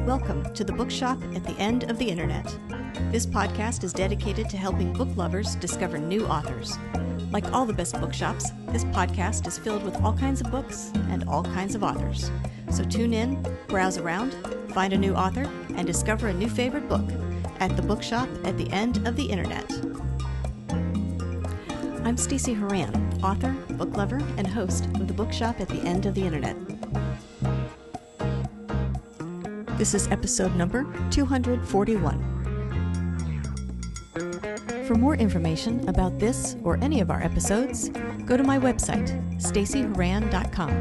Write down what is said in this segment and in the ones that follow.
Welcome to the Bookshop at the End of the Internet. This podcast is dedicated to helping book lovers discover new authors. Like all the best bookshops, this podcast is filled with all kinds of books and all kinds of authors. So tune in, browse around, find a new author, and discover a new favorite book at the Bookshop at the End of the Internet. I'm Stacey Horan, author, book lover, and host of the Bookshop at the End of the Internet. This is episode number 241. For more information about this or any of our episodes, go to my website, staceyhoran.com.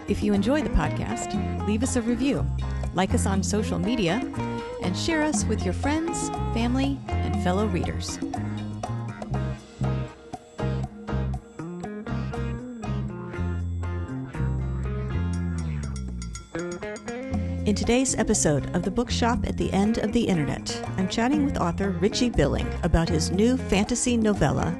If you enjoy the podcast, leave us a review, like us on social media, and share us with your friends, family, and fellow readers. In today's episode of the Bookshop at the End of the Internet, I'm chatting with author Richie Billing about his new fantasy novella,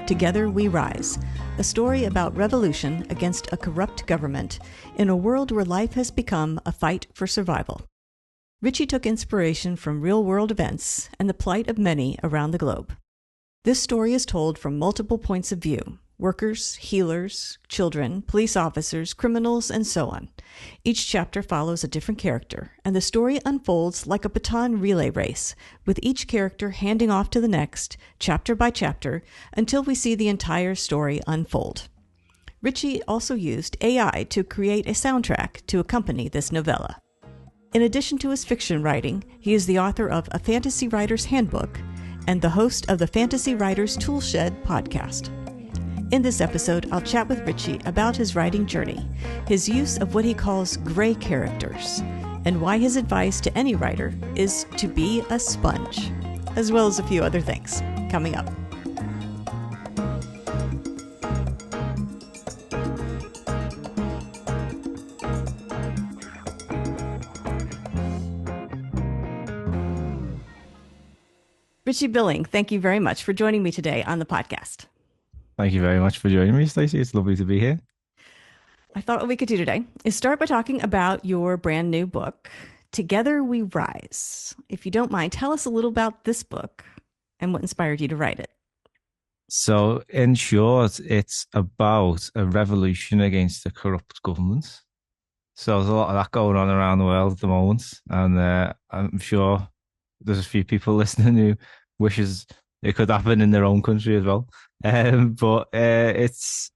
Together We Rise, a story about revolution against a corrupt government in a world where life has become a fight for survival. Richie took inspiration from real-world events and the plight of many around the globe. This story is told from multiple points of view: workers, healers, children, police officers, criminals, and so on. Each chapter follows a different character, and the story unfolds like a baton relay race, with each character handing off to the next, chapter by chapter, until we see the entire story unfold. Richie also used AI to create a soundtrack to accompany this novella. In addition to his fiction writing, he is the author of A Fantasy Writer's Handbook and the host of the Fantasy Writers Toolshed podcast. In this episode, I'll chat with Richie about his writing journey, his use of what he calls gray characters, and why his advice to any writer is to be a sponge, as well as a few other things, coming up. Richie Billing, thank you very much for joining me today on the podcast. Thank you very much for joining me, Stacey. It's lovely to be here. I thought what we could do today is start by talking about your brand new book, Together We Rise. If you don't mind, tell us a little about this book and what inspired you to write it. So, in short, it's about a revolution against a corrupt government. So there's a lot of that going on around the world at the moment. And I'm sure there's a few people listening who wishes it could happen in their own country as well. But it's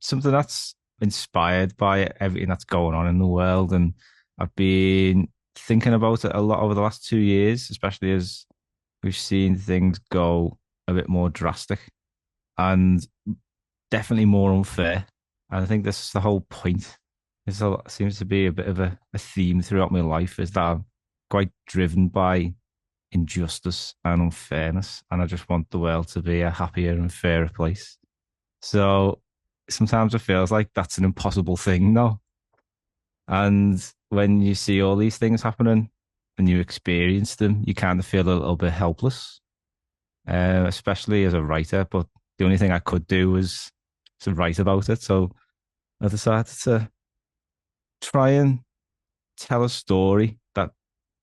something that's inspired by everything that's going on in the world, and I've been thinking about it a lot over the last 2 years, especially as we've seen things go a bit more drastic and definitely more unfair. And I think this is the whole point. It seems to be a bit of a theme throughout my life, is that I'm quite driven by injustice and unfairness, and I just want the world to be a happier and fairer place. So sometimes it feels like that's an impossible thing now, and when you see all these things happening and you experience them, you kind of feel a little bit helpless, especially as a writer. But the only thing I could do was to write about it, so I decided to try and tell a story that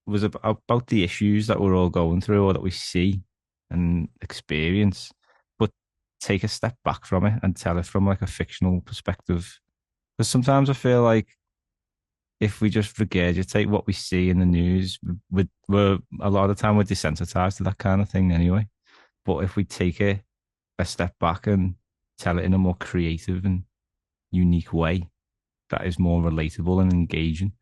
was about the issues that we're all going through, or that we see and experience, but take a step back from it and tell it from like a fictional perspective. Because sometimes I feel like if we just regurgitate what we see in the news, we're a lot of the time we're desensitized to that kind of thing anyway. But if we take a step back and tell it in a more creative and unique way that is more relatable and engaging,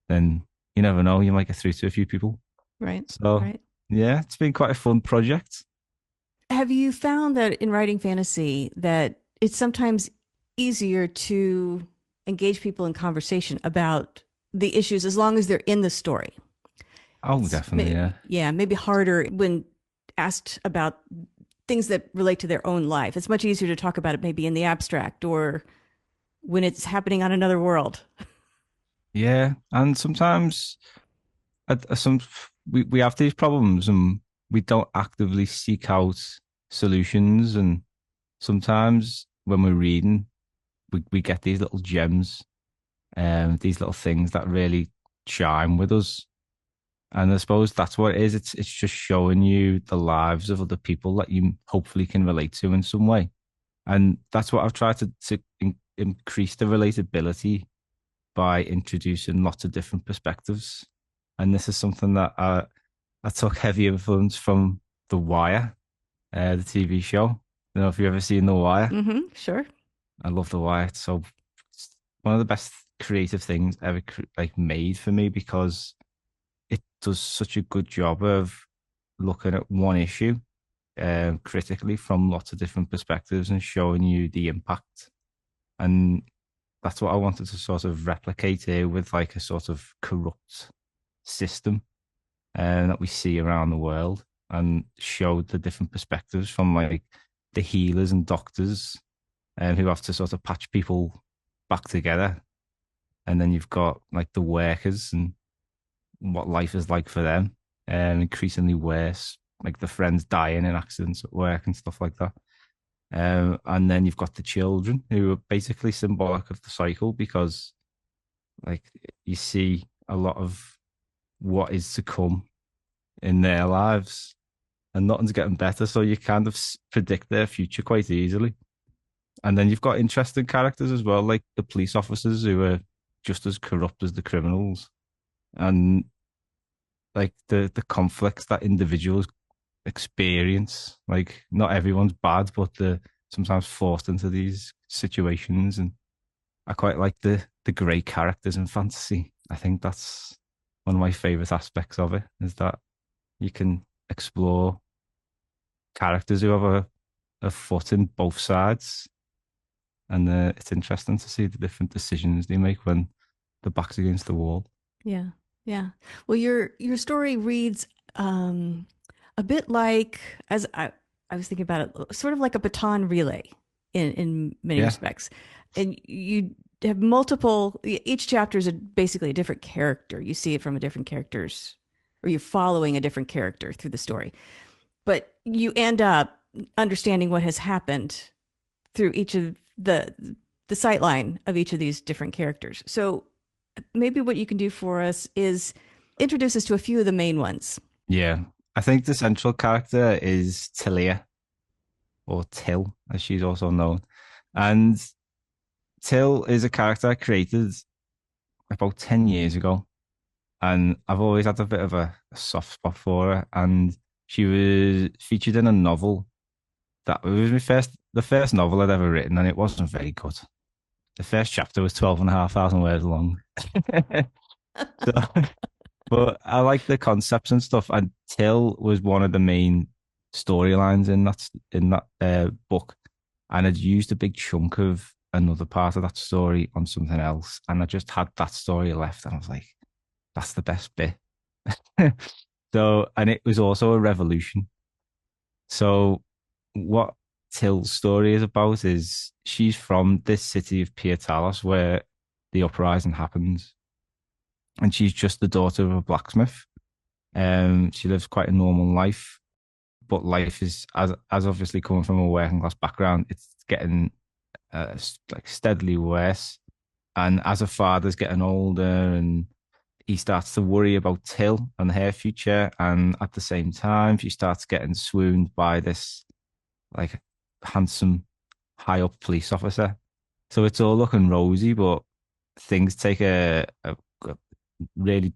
then you never know, you might get through to a few people. Right. So, right. Yeah, it's been quite a fun project. Have you found that in writing fantasy that it's sometimes easier to engage people in conversation about the issues as long as they're in the story? Oh, definitely, yeah. Yeah, maybe harder when asked about things that relate to their own life. It's much easier to talk about it maybe in the abstract or when it's happening on another world. Yeah, and sometimes we have these problems and we don't actively seek out solutions. And sometimes when we're reading, we get these little gems, these little things that really chime with us. And I suppose that's what it is. It's just showing you the lives of other people that you hopefully can relate to in some way. And that's what I've tried to increase the relatability by introducing lots of different perspectives. And this is something that I took heavy influence from The Wire, the TV show. I don't know if you've ever seen The Wire. Mm-hmm. Sure. I love The Wire. It's one of the best creative things ever like made for me because it does such a good job of looking at one issue critically from lots of different perspectives and showing you the impact. And that's what I wanted to sort of replicate here with like a sort of corrupt system that we see around the world and show the different perspectives from like the healers and doctors who have to sort of patch people back together. And then you've got like the workers and what life is like for them, increasingly worse, like the friends dying in accidents at work and stuff like that. And then you've got the children who are basically symbolic of the cycle because, like, you see a lot of what is to come in their lives, and nothing's getting better. So you kind of predict their future quite easily. And then you've got interesting characters as well, like the police officers who are just as corrupt as the criminals, and like the conflicts that individuals experience. Like not everyone's bad, but they're sometimes forced into these situations. And I quite like the great characters in fantasy. I think that's one of my favorite aspects of it is that you can explore characters who have a foot in both sides, and it's interesting to see the different decisions they make when the back's against the wall. Yeah. Yeah. Well, your story reads a bit like, as I was thinking about it, sort of like a baton relay in many Yeah, respects. And you have multiple, each chapter is basically a different character. You see it from a different character's, or you're following a different character through the story. But you end up understanding what has happened through each of the sight line of each of these different characters. So maybe what you can do for us is introduce us to a few of the main ones. yeah. I think the central character is Talia, or Till, as she's also known. And Till is a character I created about 10 years ago. And I've always had a bit of a soft spot for her. And she was featured in a novel that was the first novel I'd ever written, and it wasn't very good. The first chapter was 12,500 words long. So, but I like the concepts and stuff. And Till was one of the main storylines in that book, and I'd used a big chunk of another part of that story on something else, and I just had that story left, and I was like, "That's the best bit." So, and it was also a revolution. So, what Till's story is about is she's from this city of Pietalos where the uprising happens, and she's just the daughter of a blacksmith. She lives quite a normal life, but life is as obviously coming from a working class background, it's getting like steadily worse. And as her father's getting older, and he starts to worry about Till and her future, and at the same time, she starts getting swooned by this like handsome, high up police officer. So it's all looking rosy, but things take a really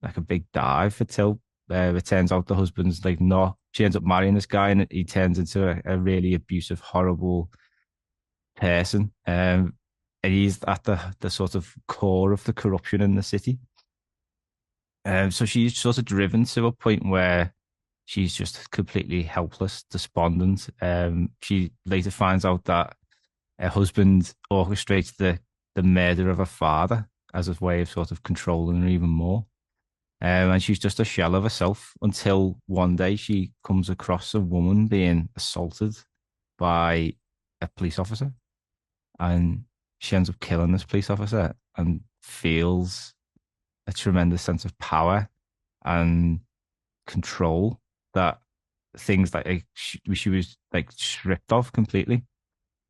like a big dive for Till. It turns out the husband's like not. She ends up marrying this guy, and he turns into a really abusive, horrible person. And he's at the sort of core of the corruption in the city. So she's sort of driven to a point where she's just completely helpless, despondent. She later finds out that her husband orchestrates the murder of her father as a way of sort of controlling her even more. And she's just a shell of herself until one day she comes across a woman being assaulted by a police officer. And she ends up killing this police officer and feels a tremendous sense of power and control that things that she was like stripped of completely.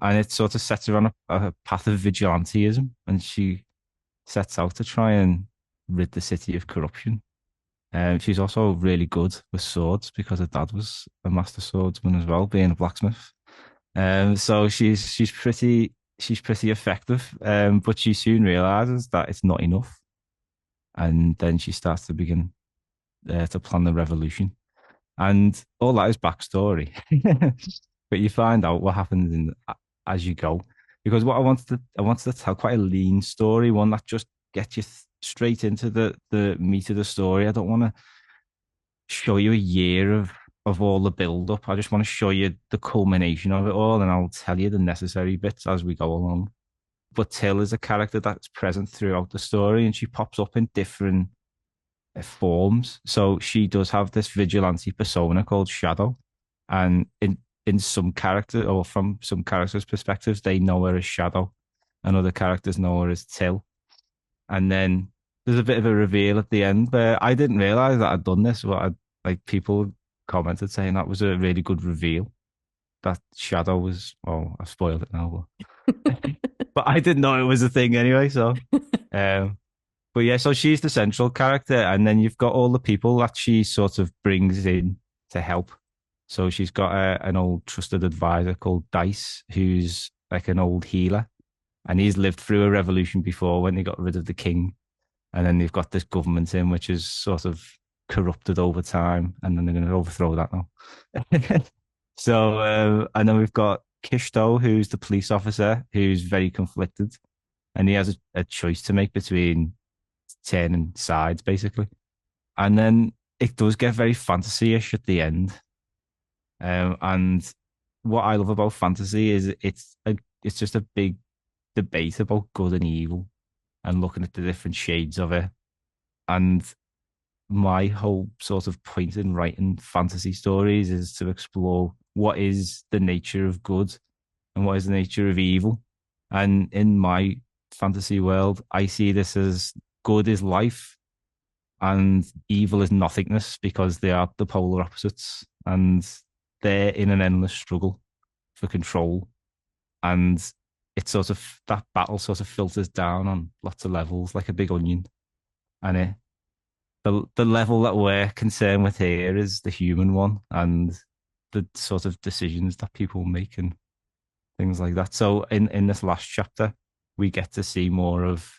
And it sort of sets her on a path of vigilantism, and she sets out to try and rid the city of corruption. She's also really good with swords because her dad was a master swordsman as well, being a blacksmith. So she's pretty effective. But she soon realizes that it's not enough, and then she starts to begin to plan the revolution, and all that is backstory. But you find out what happens as you go, because what I wanted to tell quite a lean story, one that just gets you straight into the meat of the story. I don't want to show you a year of all the build up. I just want to show you the culmination of it all, and I'll tell you the necessary bits as we go along. But Till is a character that's present throughout the story, and she pops up in different forms. So she does have this vigilante persona called Shadow, and in some character, or from some characters' perspectives, they know her as Shadow, and other characters know her as Till. And then there's a bit of a reveal at the end where I didn't realize that I'd done this, but like people commented saying that was a really good reveal. That Shadow was, oh, I've spoiled it now, but I didn't know it was a thing anyway. So, um, but yeah, so she's the central character, and then you've got all the people that she sort of brings in to help. So she's got an old trusted advisor called Dice, who's like an old healer, and he's lived through a revolution before when they got rid of the king, and then they've got this government in which is sort of corrupted over time, and then they're going to overthrow that now. So, and then we've got Kishto, who's the police officer, who's very conflicted, and he has a choice to make between turning sides, basically. And then it does get very fantasy-ish at the end. And what I love about fantasy is it's just a big debate about good and evil, and looking at the different shades of it. And my whole sort of point in writing fantasy stories is to explore what is the nature of good and what is the nature of evil. And in my fantasy world, I see this as good is life and evil is nothingness, because they are the polar opposites, and they're in an endless struggle for control. And it's sort of that battle sort of filters down on lots of levels like a big onion. And the level that we're concerned with here is the human one, and the sort of decisions that people make and things like that. So in this last chapter, we get to see more of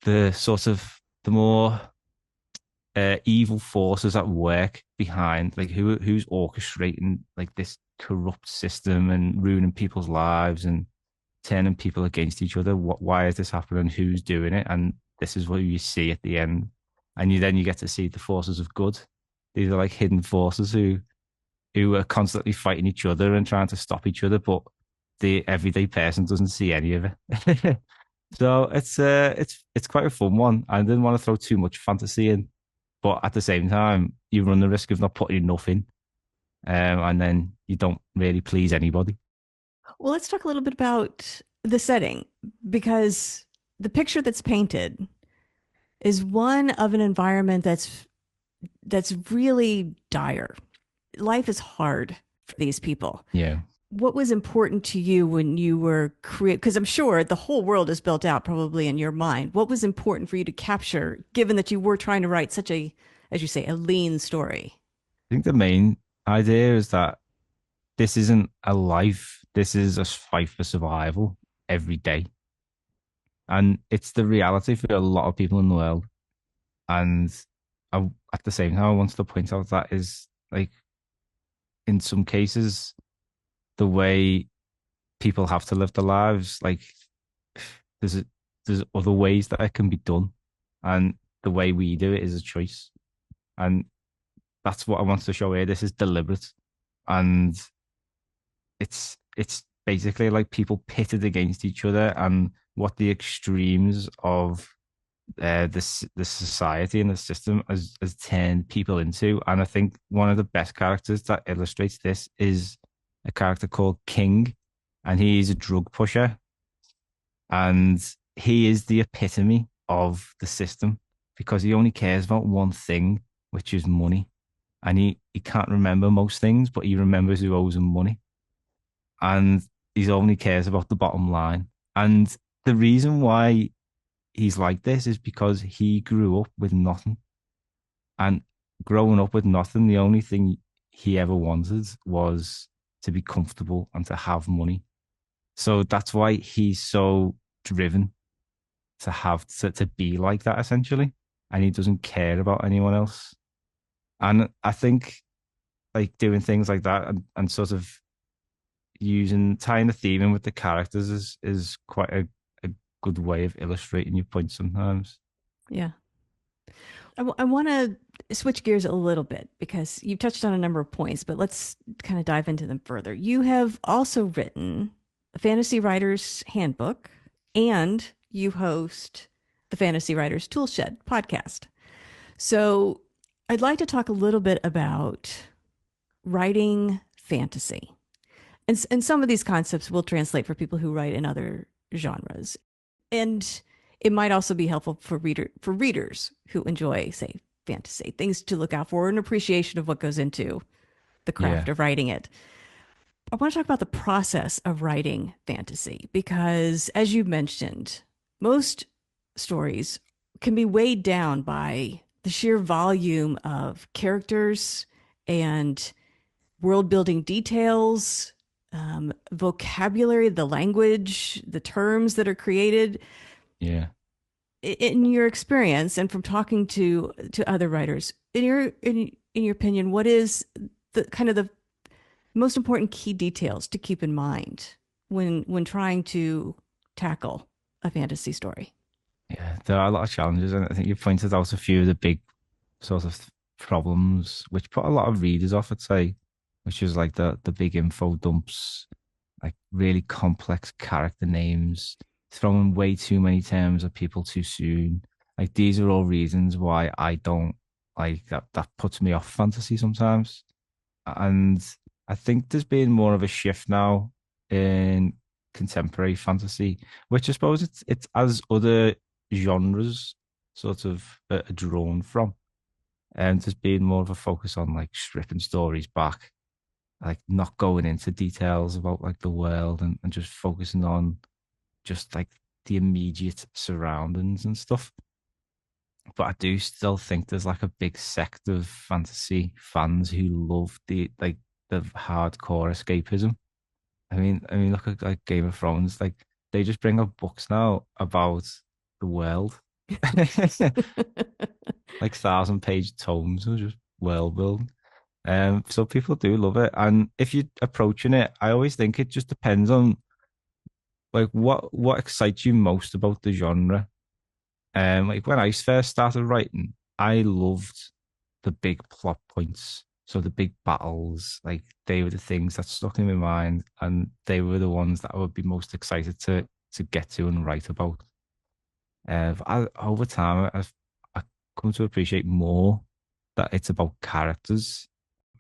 the sort of the more evil forces at work behind, like who's orchestrating like this corrupt system and ruining people's lives and turning people against each other. Why is this happening? Who's doing it? And this is what you see at the end. And you get to see the forces of good. These are like hidden forces who are constantly fighting each other and trying to stop each other, but the everyday person doesn't see any of it. So it's quite a fun one. I didn't want to throw too much fantasy in, but at the same time, you run the risk of not putting enough in, and then you don't really please anybody. Well, let's talk a little bit about the setting, because the picture that's painted is one of an environment that's really dire. Life is hard for these people. Yeah. What was important to you when you were creating? Because I'm sure the whole world is built out probably in your mind. What was important for you to capture, given that you were trying to write such a, as you say, a lean story? I think the main idea is that this isn't a life. This is a fight for survival every day. And it's the reality for a lot of people in the world. And at the same time, I wanted to point out that is like, in some cases, the way people have to live their lives, like there's there's other ways that it can be done. And the way we do it is a choice. And that's what I wanted to show here. This is deliberate. And it's basically like people pitted against each other, and what the extremes of this society and the system has turned people into. And I think one of the best characters that illustrates this is a character called King, and he's a drug pusher, and he is the epitome of the system, because he only cares about one thing, which is money. And he can't remember most things, but he remembers who owes him money, and he only cares about the bottom line. And the reason why he's like this is because he grew up with nothing. And growing up with nothing, the only thing he ever wanted was to be comfortable and to have money. So that's why he's so driven to to be like that essentially. And he doesn't care about anyone else. And I think like doing things like that and sort of using tying the theme in with the characters is quite a good way of illustrating your point sometimes. Yeah. I want to switch gears a little bit because you've touched on a number of points, but let's kind of dive into them further. You have also written a Fantasy Writer's Handbook and you host the Fantasy Writer's Toolshed podcast. So I'd like to talk a little bit about writing fantasy. And some of these concepts will translate for people who write in other genres. And it might also be helpful for readers who enjoy, say, fantasy, things to look out for, an appreciation of what goes into the craft Yeah. of writing it. I want to talk about the process of writing fantasy because, as you mentioned, most stories can be weighed down by the sheer volume of characters and world building details, vocabulary, the language, the terms that are created. Yeah. In your experience and from talking to other writers, in your opinion, what is the kind of the most important key details to keep in mind when trying to tackle a fantasy story? Yeah. There are a lot of challenges, and I think you pointed out a few of the big sort of problems which put a lot of readers off, I'd say, which is like the big info dumps, like really complex character names, throwing way too many terms at people too soon. Like these are all reasons why I don't like that. That puts me off fantasy sometimes. And I think there's been more of a shift now in contemporary fantasy, which I suppose it's as other genres sort of are drawn from. And there's been more of a focus on like stripping stories back, like not going into details about like the world and just focusing on just like the immediate surroundings and stuff. But I do still think there's like a big sect of fantasy fans who love the hardcore escapism. I mean, look at like Game of Thrones. Like they just bring up books now about the world, like 1,000-page tomes of just world building. So people do love it, and if you're approaching it, I always think it just depends on like what excites you most about the genre. Like when I first started writing, I loved the big plot points. So the big battles, like they were the things that stuck in my mind, and they were the ones that I would be most excited to get to and write about. Over time, I come to appreciate more that it's about characters.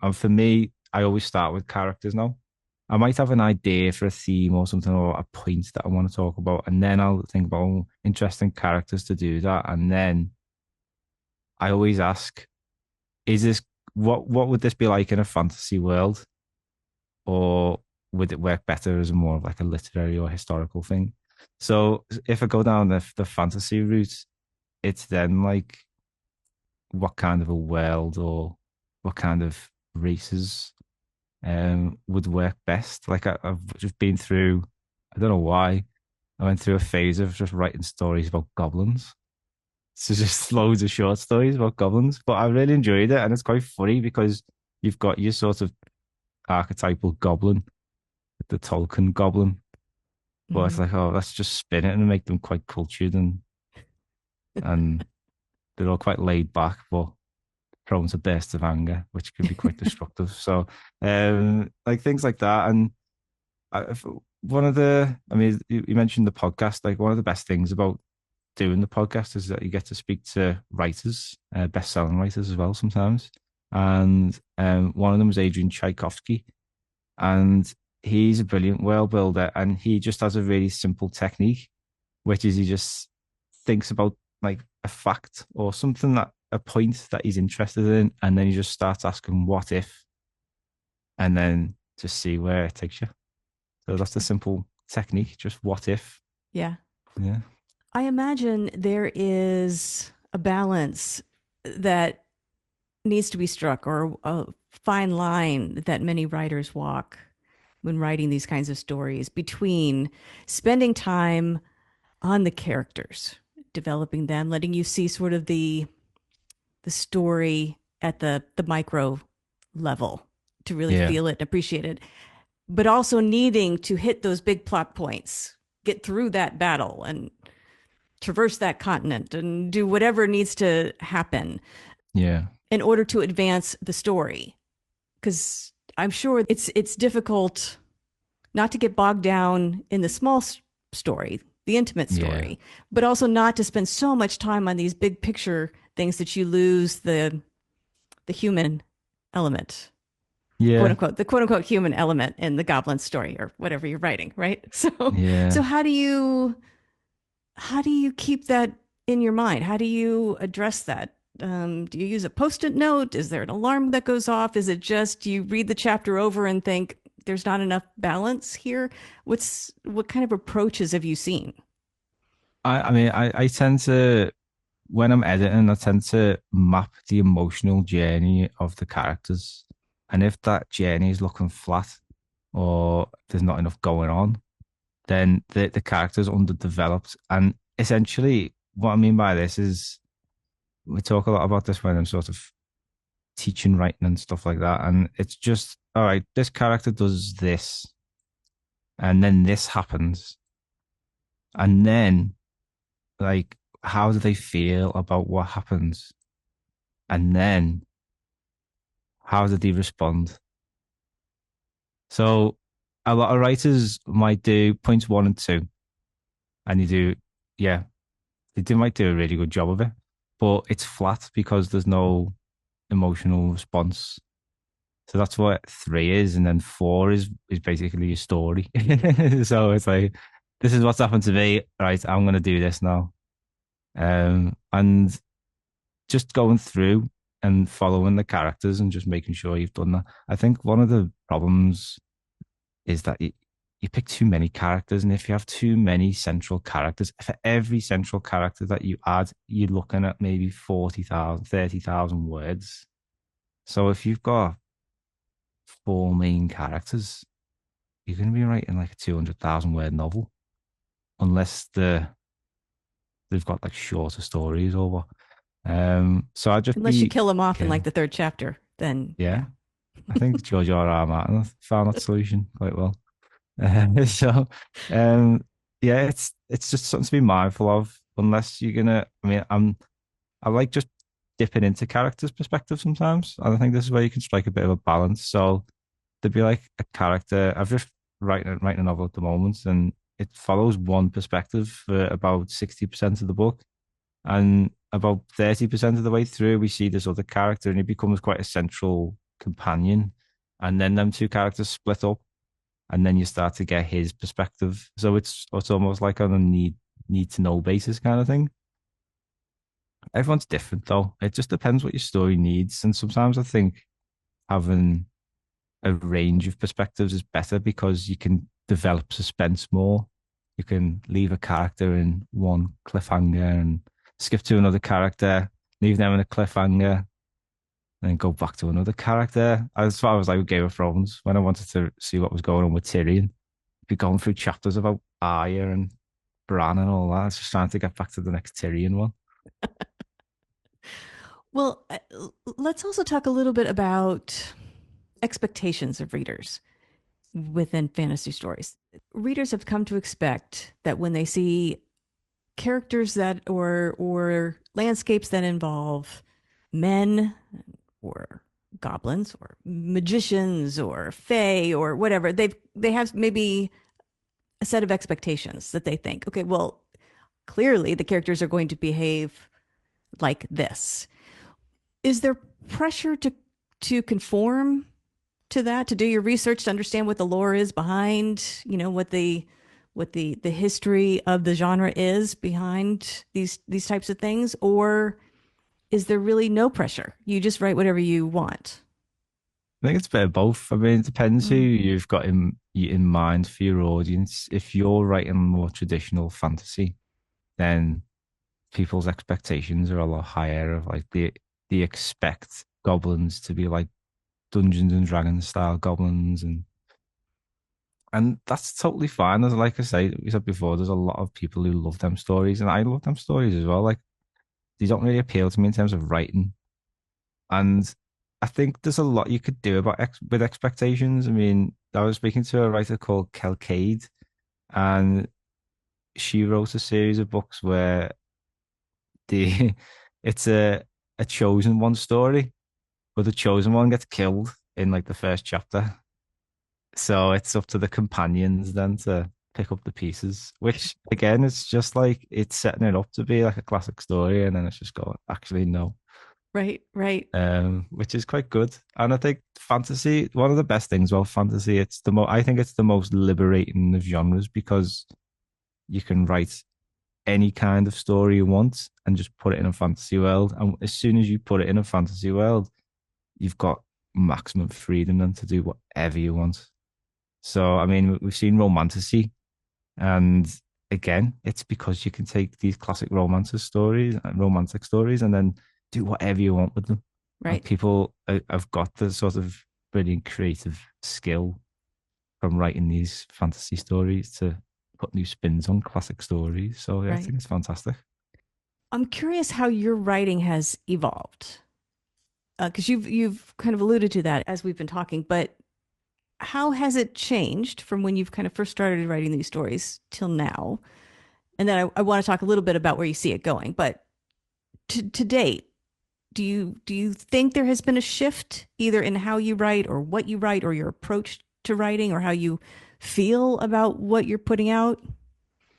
And for me, I always start with characters now. I might have an idea for a theme or something or a point that I want to talk about, and then I'll think about interesting characters to do that. And then I always ask, is this what would this be like in a fantasy world? Or would it work better as more of like a literary or historical thing? So if I go down the fantasy route, it's then like what kind of a world or what kind of races would work best. Like I've just been through, I don't know why, I went through a phase of just writing stories about goblins. So just loads of short stories about goblins, but I really enjoyed it, and it's quite funny because you've got your sort of archetypal goblin, the Tolkien goblin, but it's Mm-hmm. like, oh, let's just spin it and make them quite cultured and they're all quite laid back, but prone to bursts of anger, which can be quite destructive. So, like things like that. And one of I mean, you mentioned the podcast. Like one of the best things about doing the podcast is that you get to speak to writers, best-selling writers as well sometimes. And one of them is Adrian Tchaikovsky, and he's a brilliant world builder, and he just has a really simple technique, which is he just thinks about like a fact or something that a point that he's interested in, and then he just starts asking what if, and then just see where it takes you. So that's the Interesting. simple technique, just what if. Yeah. Yeah. I imagine there is a balance that needs to be struck, or a fine line that many writers walk when writing these kinds of stories between spending time on the characters, developing them, letting you see sort of the story at the micro level to really Yeah. feel it and appreciate it, but also needing to hit those big plot points, get through that battle and traverse that continent and do whatever needs to happen Yeah. in order to advance the story. Because I'm sure it's difficult not to get bogged down in the small story, the intimate Yeah. story, but also not to spend so much time on these big picture things that you lose the human element, Yeah. the quote unquote human element in the goblin story or whatever you're writing, right? So Yeah. how do you keep that in your mind? How do you address that? Do you use a post-it note? Is there an alarm that goes off? Is it just you read the chapter over and think there's not enough balance here? What kind of approaches have you seen? I mean, I tend to, when I'm editing, I tend to map the emotional journey of the characters. And if that journey is looking flat or there's not enough going on, then the character's underdeveloped. And essentially, what I mean by this is we talk a lot about this when I'm sort of teaching writing and stuff like that. And it's just, all right, this character does this, and then this happens. And then, like, how do they feel about what happens? And then, how do they respond? So, a lot of writers might do points one and two, and you do, yeah, might do a really good job of it, but it's flat because there's no emotional response. So that's what three is, and then four is basically a story. So it's like, this is what's happened to me. Right, I'm gonna do this now. And just going through and following the characters and just making sure you've done that. I think one of the problems is that you pick too many characters, and if you have too many central characters, for every central character that you add, you're looking at maybe 40,000, 30,000 words. So if you've got four main characters, you're going to be writing like a 200,000 word novel, unless they've got like shorter stories or what. So I'd just Unless you be kill them off in like careful. the third chapter, then Yeah, yeah. I think George R. Martin found that solution quite well. So, um, yeah, it's just something to be mindful of. Unless you're gonna, I mean, I like just dipping into characters' perspective sometimes. And I think this is where you can strike a bit of a balance. So there'd be like a character. I've just writing a novel at the moment, and it follows one perspective for about 60% of the book, and about 30% of the way through, we see this other character, and he becomes quite a central companion. And then them two characters split up, and then you start to get his perspective. So it's almost like on a need to know basis kind of thing. Everyone's different though. It just depends what your story needs. And sometimes I think having a range of perspectives is better because you can develop suspense more. You can leave a character in one cliffhanger and skip to another character, leave them in a cliffhanger, and then go back to another character. As far as like with Game of Thrones, when I wanted to see what was going on with Tyrion, be going through chapters about Arya and Bran and all that. I was just trying to get back to the next Tyrion one. Well, let's also talk a little bit about expectations of readers within fantasy stories. Readers have come to expect that when they see characters that or landscapes that involve men or goblins or magicians or fae or whatever, they have maybe a set of expectations that they think, okay, well, clearly the characters are going to behave like this. Is there pressure to conform to that, to do your research to understand what the lore is behind, what the history of the genre is behind these types of things, or is there really no pressure? You just write whatever you want. I think it's a bit of both. I mean, it depends who Mm. you've got in mind for your audience. If you're writing more traditional fantasy, then people's expectations are a lot higher of like they expect goblins to be like Dungeons and Dragons style goblins, and that's totally fine. There's like I say, we said before, there's a lot of people who love them stories, and I love them stories as well. Like they don't really appeal to me in terms of writing, and I think there's a lot you could do about with expectations. I mean, I was speaking to a writer called Kelcade, and she wrote a series of books where the it's a chosen one story, but the chosen one gets killed in like the first chapter. So it's up to the companions then to pick up the pieces, which again, it's just like it's setting it up to be like a classic story, and then it's just going, actually, no. Right, right, Which is quite good. And I think fantasy, one of the best things about fantasy, I think it's the most liberating of genres because you can write any kind of story you want and just put it in a fantasy world. And as soon as you put it in a fantasy world, you've got maximum freedom then to do whatever you want. So, I mean, we've seen romantasy, and again, it's because you can take these classic romantic stories, and then do whatever you want with them. And right, people have got the sort of brilliant creative skill from writing these fantasy stories to put new spins on classic stories. So yeah, I right. think it's fantastic. I'm curious how your writing has evolved because you've kind of alluded to that as we've been talking, but how has it changed from when you've kind of first started writing these stories till now? And then I want to talk a little bit about where you see it going. But to date, do you think there has been a shift either in how you write or what you write or your approach to writing or how you feel about what you're putting out?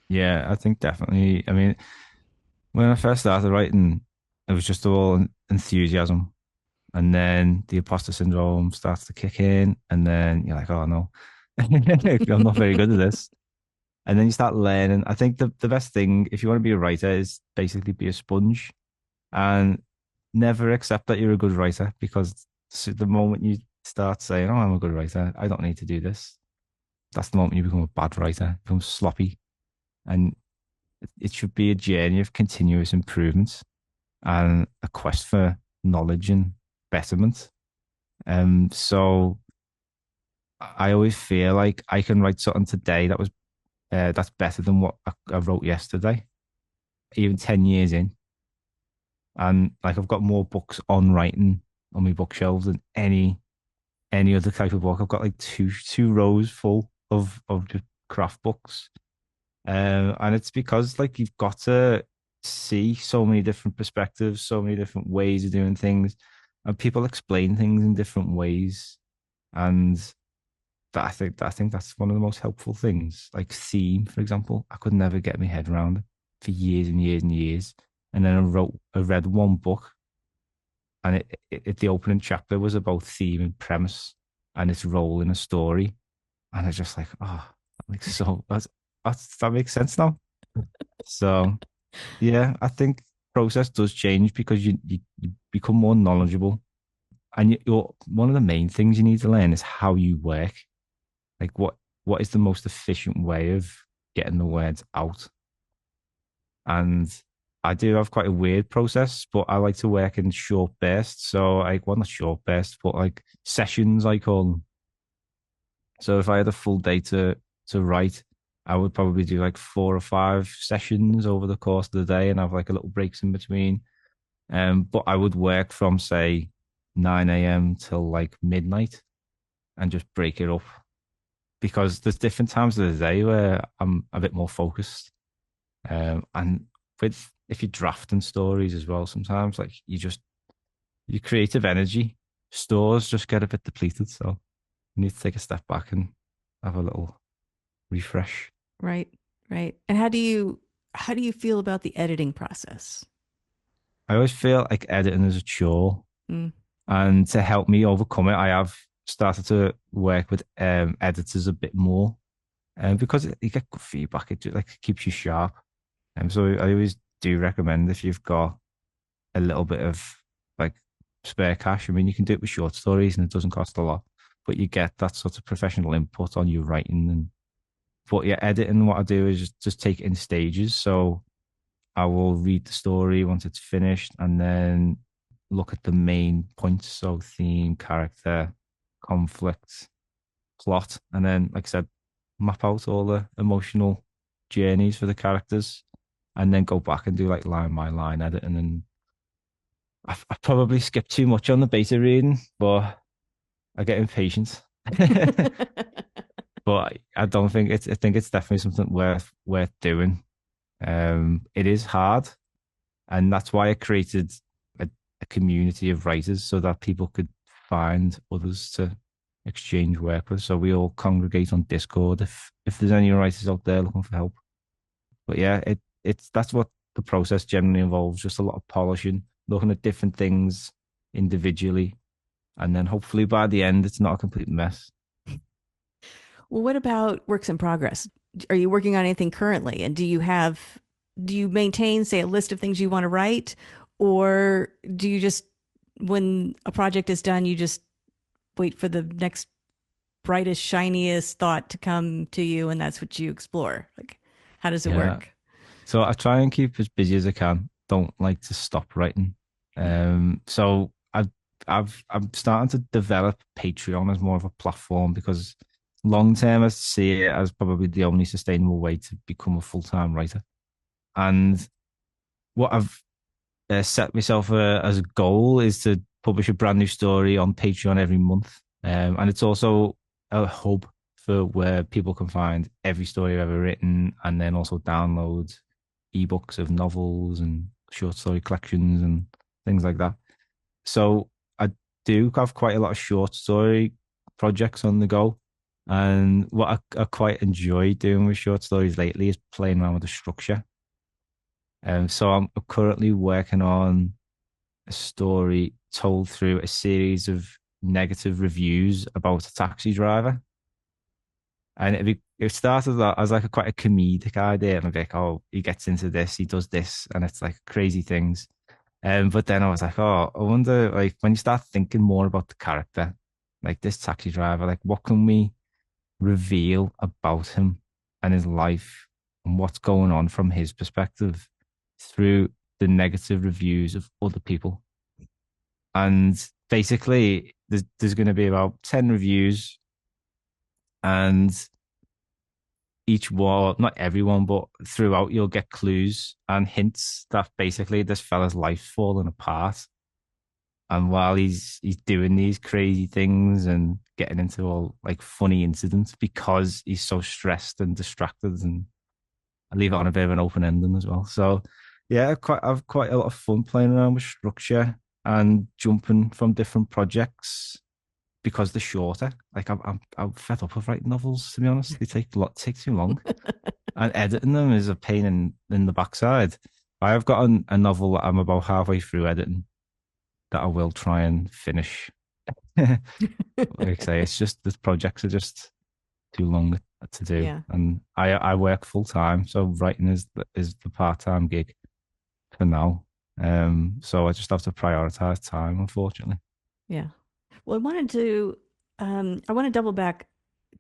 Yeah, I think definitely. I mean, when I first started writing, it was just all enthusiasm. And then the imposter syndrome starts to kick in. And then you're like, oh no, I'm not very good at this. And then you start learning. I think the best thing, if you want to be a writer, is basically be a sponge and never accept that you're a good writer because the moment you start saying, oh, I'm a good writer, I don't need to do this, that's the moment you become a bad writer, become sloppy. And it should be a journey of continuous improvement and a quest for knowledge and betterment. So I always feel like I can write something today that's better than what I wrote yesterday, even 10 years in. And like I've got more books on writing on my bookshelves than any other type of book. I've got like two rows full of just craft books. And it's because like you've got to see so many different perspectives, so many different ways of doing things, and people explain things in different ways. And I think that's one of the most helpful things. Like theme, for example, I could never get my head around it for years and years and years. And then I read one book, and the opening chapter was about theme and premise and its role in a story, and I was just like, oh, that makes that makes sense now. So yeah, I think process does change because you become more knowledgeable, and you're one of the main things you need to learn is how you work. Like what is the most efficient way of getting the words out? And I do have quite a weird process, but I like to work in short bursts. So like, well, not short bursts, but like sessions, I call them. So if I had a full day to write, I would probably do like 4 or 5 sessions over the course of the day and have like a little breaks in between. But I would work from say 9 a.m. till like midnight and just break it up because there's different times of the day where I'm a bit more focused. And with if you're drafting stories as well, sometimes like your creative energy stores just get a bit depleted. So you need to take a step back and have a little refresh. Right, right. And how do you feel about the editing process? I always feel like editing is a chore. Mm, And to help me overcome it, I have started to work with editors a bit more. Because you get good feedback, it like keeps you sharp. And so I always do recommend if you've got a little bit of like spare cash. I mean, you can do it with short stories and it doesn't cost a lot, but you get that sort of professional input on your writing. And but yeah, editing, what I do is just take it in stages. So I will read the story once it's finished, and then look at the main points, so theme, character, conflict, plot, and then, like I said, map out all the emotional journeys for the characters, and then go back and do like line by line editing. And I probably skip too much on the beta reading, but I get impatient. But I don't think it's. I think it's definitely something worth doing. It is hard, and that's why I created a community of writers so that people could find others to exchange work with. So we all congregate on Discord if there's any writers out there looking for help. But yeah, it's that's what the process generally involves. Just a lot of polishing, looking at different things individually, and then hopefully by the end, it's not a complete mess. Well, what about works in progress? Are you working on anything currently? And do you maintain, say, a list of things you want to write? Or do you just, when a project is done, you just wait for the next brightest, shiniest thought to come to you and that's what you explore? Like, how does it Yeah. work? So I try and keep as busy as I can. Don't like to stop writing. So I'm starting to develop Patreon as more of a platform because long term I see it as probably the only sustainable way to become a full time writer. And what I've set myself as a goal is to publish a brand new story on Patreon every month. And it's also a hub for where people can find every story I've ever written and then also download ebooks of novels and short story collections and things like that. So I do have quite a lot of short story projects on the go. And what I quite enjoy doing with short stories lately is playing around with the structure. So I'm currently working on a story told through a series of negative reviews about a taxi driver. And it started as like quite a comedic idea. And I'm like, oh, he gets into this, he does this, and it's like crazy things. But then I was like, oh, I wonder, like, when you start thinking more about the character, like this taxi driver, like, what can we reveal about him and his life and what's going on from his perspective through the negative reviews of other people? And basically, there's going to be about 10 reviews, and each one, not everyone, but throughout, you'll get clues and hints that basically this fella's life's falling apart. And while he's doing these crazy things and getting into all like funny incidents because he's so stressed and distracted, and I leave it on a bit of an open ending as well. So yeah, I've quite a lot of fun playing around with structure and jumping from different projects because they're shorter. Like I'm fed up of writing novels, to be honest. They take too long, and editing them is a pain in the backside. I have got a novel that I'm about halfway through editing that I will try and finish. Like I say, it's just the projects are just too long to do, Yeah. and I work full time, so writing is the part time gig for now. So I just have to prioritize time, unfortunately. Yeah. Well, I want to double back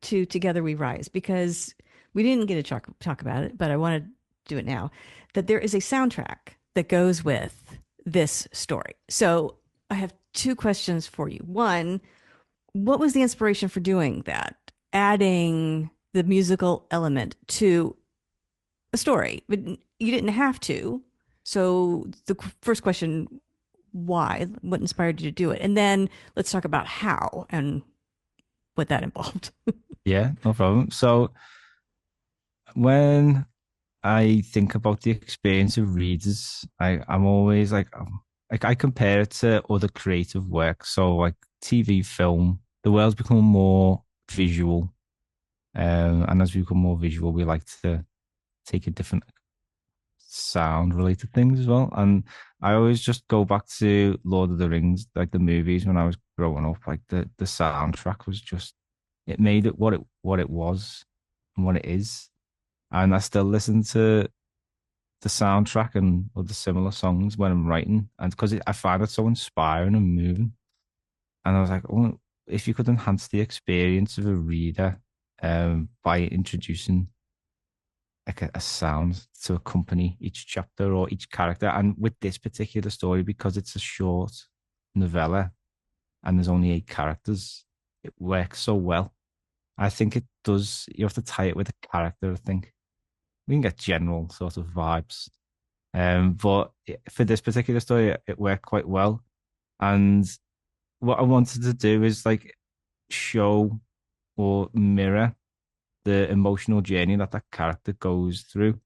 to Together We Rise because we didn't get to talk about it, but I want to do it now. That there is a soundtrack that goes with this story. So I have two questions for you. One, what was the inspiration for doing that? Adding the musical element to a story, but you didn't have to. So the first question, why? What inspired you to do it? And then let's talk about how and what that involved. Yeah, no problem. So when I think about the experience of readers, I'm always like I compare it to other creative work. So like TV, film, the world's become more visual. And as we become more visual, we like to take a different sound related things as well. And I always just go back to Lord of the Rings, like the movies when I was growing up. Like the soundtrack was just it made it what it was and what it is. And I still listen to the soundtrack and other similar songs when I'm writing, and because I find it so inspiring and moving. And I was like, oh, if you could enhance the experience of a reader by introducing like a sound to accompany each chapter or each character. And with this particular story, because it's a short novella and there's only 8 characters, it works so well. I think it does. You have to tie it with a character. I think we can get general sort of vibes, but for this particular story, it worked quite well. And what I wanted to do is like show or mirror the emotional journey that character goes through,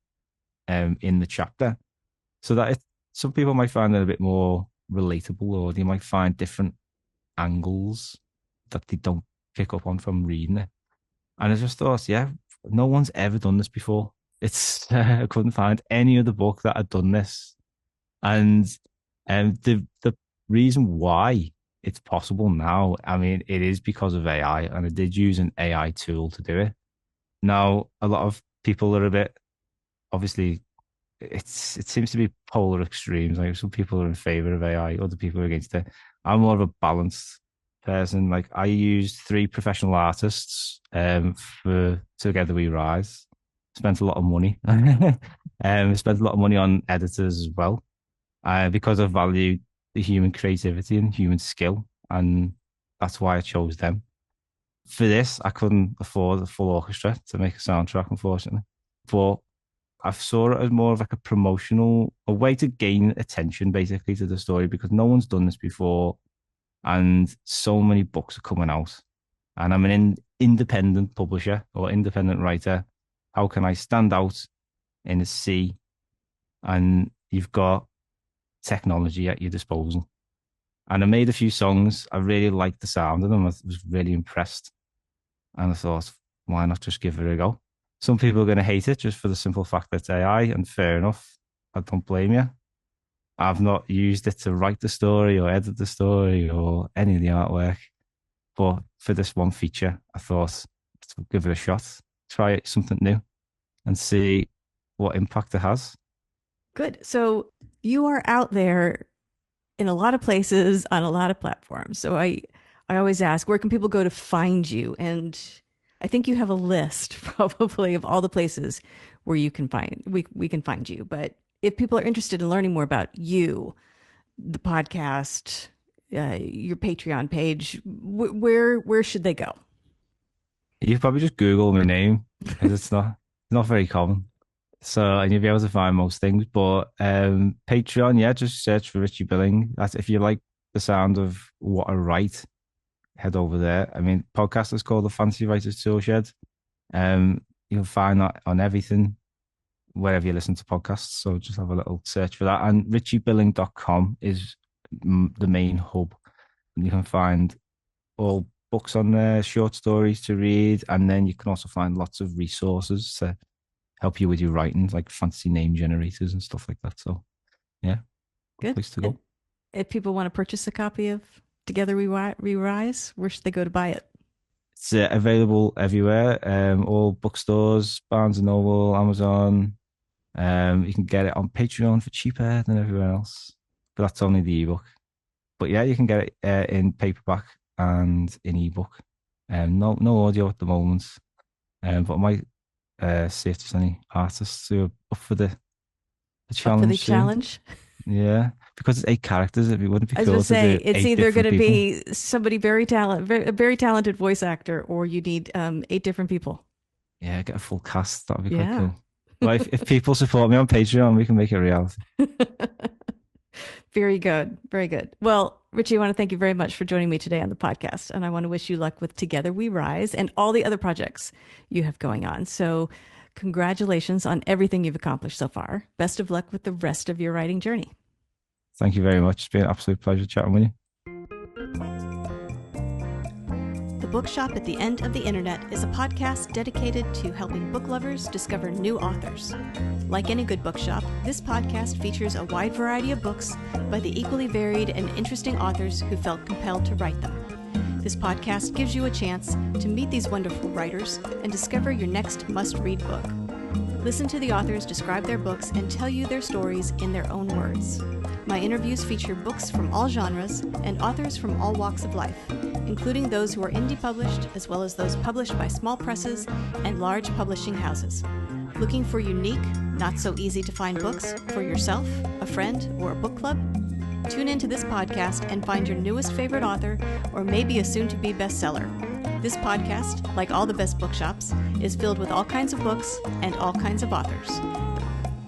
in the chapter, so that some people might find it a bit more relatable, or they might find different angles that they don't pick up on from reading it. And I just thought, yeah, no one's ever done this before. It's I couldn't find any other book that had done this, and the reason why it's possible now, I mean, it is because of AI, and I did use an AI tool to do it. Now, a lot of people are a bit, obviously, it seems to be polar extremes. Like some people are in favor of AI, other people are against it. I'm more of a balanced person. Like I used 3 professional artists for Together We Rise. Spent a lot of money. Spent a lot of money on editors as well, because I value the human creativity and human skill, and that's why I chose them. For this, I couldn't afford a full orchestra to make a soundtrack, unfortunately. But I saw it as more of like a way to gain attention basically to the story, because no one's done this before and so many books are coming out. And I'm an independent publisher or independent writer. How can I stand out in a sea? And you've got technology at your disposal. And I made a few songs. I really liked the sound of them. I was really impressed. And I thought, why not just give it a go? Some people are going to hate it just for the simple fact that it's AI, and fair enough. I don't blame you. I've not used it to write the story or edit the story or any of the artwork. But for this one feature, I thought, let's give it a shot, try something new and see what impact it has. Good. So you are out there in a lot of places on a lot of platforms. So I always ask, where can people go to find you? And I think you have a list probably of all the places where you can find we can find you. But if people are interested in learning more about you, the podcast, your Patreon page, where should they go? You probably just Google my name because it's not very common. So, and you'll be able to find most things. But Patreon, yeah, just search for Richie Billing. That's if you like the sound of what I write, head over there. I mean, podcast is called the Fancy Writers Tool Shed. You'll find that on everything, wherever you listen to podcasts. So just have a little search for that. And richiebilling.com is the main hub. And you can find all books on there, short stories to read, and then you can also find lots of resources to help you with your writing, like fancy name generators and stuff like that. So, yeah, good place to go. And if people want to purchase a copy of Together We Rise, where should they go to buy it? It's available everywhere, all bookstores, Barnes and Noble, Amazon. You can get it on Patreon for cheaper than everywhere else, but that's only the ebook. But yeah, you can get it in paperback and in ebook. No audio at the moment, but I might see if there's any artists who are up for the challenge. Up for the challenge? Yeah, because it's 8 characters. It wouldn't be cool. I was going to say, it's either going to people. be somebody a very talented voice actor, or you need 8 different people. Yeah, get a full cast. That would be quite cool. Well, if people support me on Patreon, we can make it a reality. Very good. Very good. Well, Richie, I want to thank you very much for joining me today on the podcast. And I want to wish you luck with Together We Rise and all the other projects you have going on. So congratulations on everything you've accomplished so far. Best of luck with the rest of your writing journey. Thank you very much. It's been an absolute pleasure chatting with you. The Bookshop at the End of the Internet is a podcast dedicated to helping book lovers discover new authors. Like any good bookshop, this podcast features a wide variety of books by the equally varied and interesting authors who felt compelled to write them. This podcast gives you a chance to meet these wonderful writers and discover your next must-read book. Listen to the authors describe their books and tell you their stories in their own words. My interviews feature books from all genres and authors from all walks of life, including those who are indie published, as well as those published by small presses and large publishing houses. Looking for unique, not so easy to find books for yourself, a friend, or a book club? Tune into this podcast and find your newest favorite author or maybe a soon-to-be bestseller. This podcast, like all the best bookshops, is filled with all kinds of books and all kinds of authors.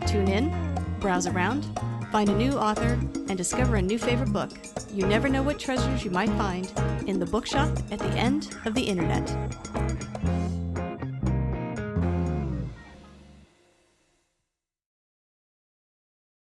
Tune in, browse around, find a new author, and discover a new favorite book. You never know what treasures you might find in the bookshop at the end of the internet.